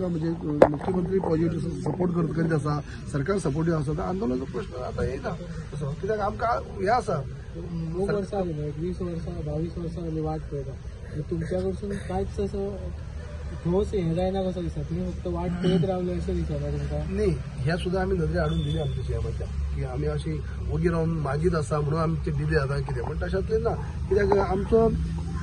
आमकां म्हणजे मुख्यमंत्री पॉझिटिव्ह सपोर्ट करीत आसा, सरकार सपोर्टीव आसा, तर आंदोलनाचो प्रश्न आता येना तसो, कित्याक आमकां हें आसा 9 वर्सां जाली, 20 वर्सां 22 वर्सां जाली वाट पळयता. तुमच्या कडसून कांयच असो ठोस हें जायना कसो दिसता? तुमी फक्त वाट पळयत रावले अशें दिसना तुमकां? न्ही, ह्या सुद्दां आमी नदरे हाडून दिली आमच्या सीएमाच्या, की आमी अशी ओगी रावन मागीत आसा म्हणून आमचे दिले जाता कितें, पण तशातलें ना. कित्याक आमचो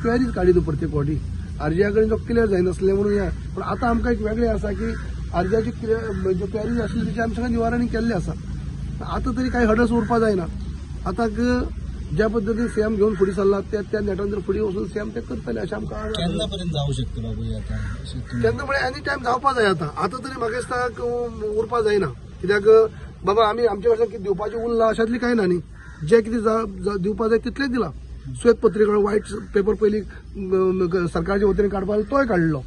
क्वेरीज काडी तो प्रत्येक फावटी आरजीआय कडेन जो क्लियर जायनासलें म्हणून हें. पण आतां आमकां एक वेगळें आसा की आरजीआयची ज्यो क्वेरीज आसली तेची आमी सगळें निवारण केल्लें आसा. आतां तरी कांय हडस उरपा जायना. आतां ज्या पद्दतीन सीएम घेवन फुडें सरला त्या नेटान जर फुडें वचून सीएम ते करतले अशें आमकां केन्ना पर्यंत जावं शकता बाबू आतां? केन्ना म्हळ्यार एनी टायम जावपा जाय. आतां तरी म्हाका दिसता उरपा जायना. कित्याक बाबा आमी आमचे कडच्यान कितें दिवपाचें उरलां अशातली कांय ना न्ही. जें कितें दिवपा जाय तितलेंच दिलां. श्वेत पत्रिका व्हायट पेपर पयलीं सरकाराच्या वतीन काडपा तोय काडलो.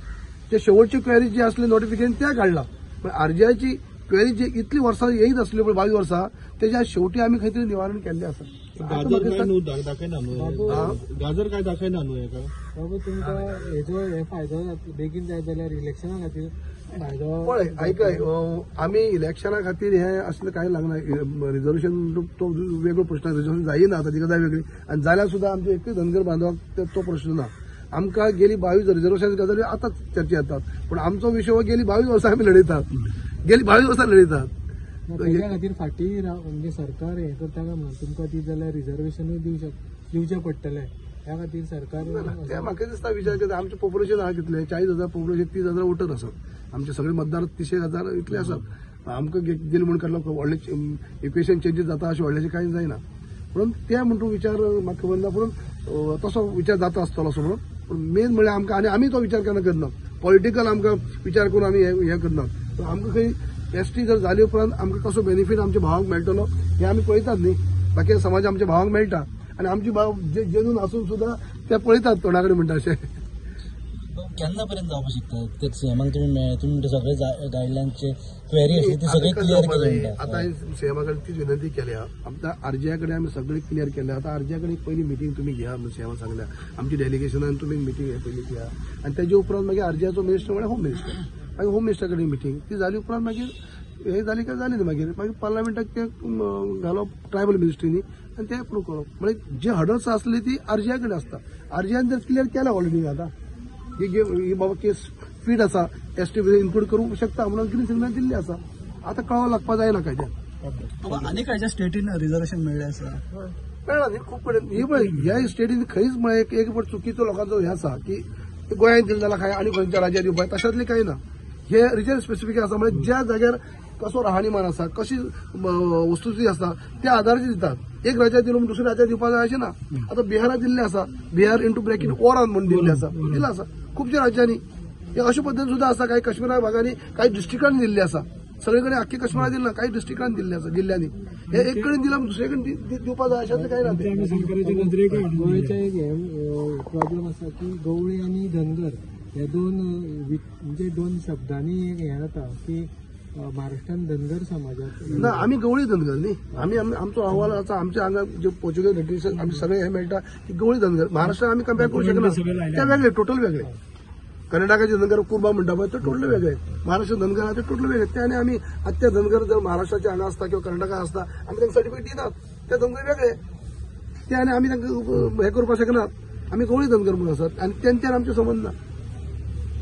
जे शेवटची क्वेरी जी आसली नोटिफिकेशन त्या काडला. पण आरजीआयची क्वेरी जी इतली वर्सां येयत आसली पळय 22 वर्सां तेच्या शेवटी आमी खंय तरी निवारण केल्लें आसा. गाजर काय न्हू दाखयना न्हू, गाजर काय दाखयना न्हू हेका. बाबू तुमकां हेजो हे फायदो बेगीन जाय जाल्यार इलेक्शना खातीर फायदो पळय आयकय, आमी इलेक्शना खातीर हें असलें कांय लागना. रिजर्वेशन तो वेगळो प्रश्न, रिजर्वेशन जायना आतां तिका जाय वेगळी, आनी जाल्यार सुद्दां आमचे एकूय धनगर बांदवाक तो प्रश्न ना. आमकां गेली 22 रिजर्वेशन गजाली आतांच चर्चा येतात, पण आमचो विशय हो गेली 22 वर्सां आमी लडयतात, गेली 22 वर्सां लडयतात. तेच्या खातीर फाटीं म्हणजे सरकार हें करता काय म्हणून तुमकां ती जाल्यार रिजर्वेशनूय दिवचें पडटलें. त्या खातीर सरकार ते म्हाका दिसता विचार करता. आमचें पॉप्युलेशन आहा कितलें 40,000 पॉप्युलेशन, 30,000 वोटर आसात. आमचे सगळे मतदार 30,000 इतले आसात. आमकां गेली म्हूण काडलो व्हडले इक्वेशन चेंजीस जाता अशें व्हडलेशें कांय जायना. म्हणून ते म्हणून विचार म्हाका खबर ना, पूण तसो विचार जाता आसतलो असो म्हणून. पूण मेन म्हळ्यार आमकां आनी तो विचार केन्ना करना. पॉलिटिकल आमकां विचार करून आमी हें करना. आमकां खंय एसटी जर जाली उपरांत आमकां कसो बेनिफीट आमच्या भावांक मेळटलो हें आमी पळयतात न्ही. बाकी समाज आमच्या भावांक मेळटा आनी आमची भाव जेजून आसून सुद्दां ते पळयतात तोंडा कडेन म्हणटा अशें. केन्ना पर्यंत जावपाक शकता? ते सीएमाक तुमी सगळे गायडलायनचे क्वेरी आसली ती सगळी क्लियर केली. आतां सीएमा कडेन तीच विनंती केल्या. आतां आरजीआय कडेन आमी सगळें क्लियर केल्या. आतां आरजीआय कडेन पयली मिटींग तुमी घेया म्हणून सीएमा सांगल्या. आमची डेलिगेशनान तुमी मिटींग पयली घेया आनी तेजे उपरांत मागीर आरजीआयचो मिनिस्टर म्हळ्यार होम मिनिस्टर, मागीर होम मिनिस्टर कडेन मिटींग ती जाली उपरांत मागीर हे जाली काय जाली न्ही. मागीर पार्लमेंटाक ते घालप ट्रायबल मिनिस्ट्रीनी आनी ते अप्रूव करप. म्हणजे जे हडल्स आसली ती आरजीआय कडेन आसता. आरजीआयन जर क्लियर केल्या ऑलरेडी आतां ही बाबा केस फीट आसा, एसटी इन्क्लूड करूंक शकता म्हणून ग्रीन सिग्नल दिल्ली आसा. आतां कळावं लागपा जायना कायद्यान. आनी खंयच्या स्टेटीन रिजर्वेशन मेळ्ळें आसा? मेळ्ळा न्ही खूब कडेन. ही पळय ह्या स्टेटीन खंयच म्हळ्यार एक पट चुकीचो लोकांचो हे आसा की गोंयांत दिलें जाल्यार काय आनी खंयच्या राज्यांत दिवपाक, तशातलें कांय ना. हे रिजन स्पेसिफीक आसा. म्हणजे ज्या जाग्यार कसो राहणीमान आसा, कशी वस्तुस्थिती आसता त्या आधाराचेर दितात. एक राज्यात दिलो म्हणून दुसऱ्या राज्यात दिवपाक जाय अशें ना. आतां बिहारात दिल्लें आसा, बिहार इंटू ब्रॅकेट ओरान म्हणून दिल्लें आसा, दिलां आसा खुबश्या राज्यांनी. हे अशे पद्दतीन सुद्दां आसा. काही काश्मीरा भागांनी काही डिस्ट्रिक्टांनी दिल्लें आसा. सगळे कडेन आख्खे काश्मीरात दिलें ना, काही डिस्ट्रिक्टांनी दिल्लें आसा जिल्ल्यांनी. हे एक कडेन दिलां दुसरे कडेन दिवपाक जाय अशें कांय ना. सरकाराच्या नदरेक गोंयचो एक प्रॉब्लेम आसा की गवळी आनी धनगर हे दोन शब्दांनी एक हें जाता की महाराष्ट्रान धनगर समाजात ना. आमी गवळी धनगर न्ही. आमी आमचो अहवाल आसा. आमच्या हांगा जे पोर्चुगीज लिटरेचर आमी सगळे हे मेळटा की गवळी धनगर. महाराष्ट्रान आमी कम्पेर करूं शकना. ते वेगळे, टोटल वेगळे. कर्नाटकाचे धनगर कुर्बा म्हणटा पळय ते टोटल वेगळे. महाराष्ट्र धनगर आहा ते टोटल वेगळे. ते आनी आमी आतां ते धनगर जर महाराष्ट्राचे हांगा आसता किंवा कर्नाटकात आसता आमी तांकां सर्टिफिकेट दिनात. ते धनगर वेगळे. ते आनी आमी तांकां हे करपाक शकनात. आमी गवळी धनगर म्हणून आसात आनी तेंच्यान आमचे संबंद ना.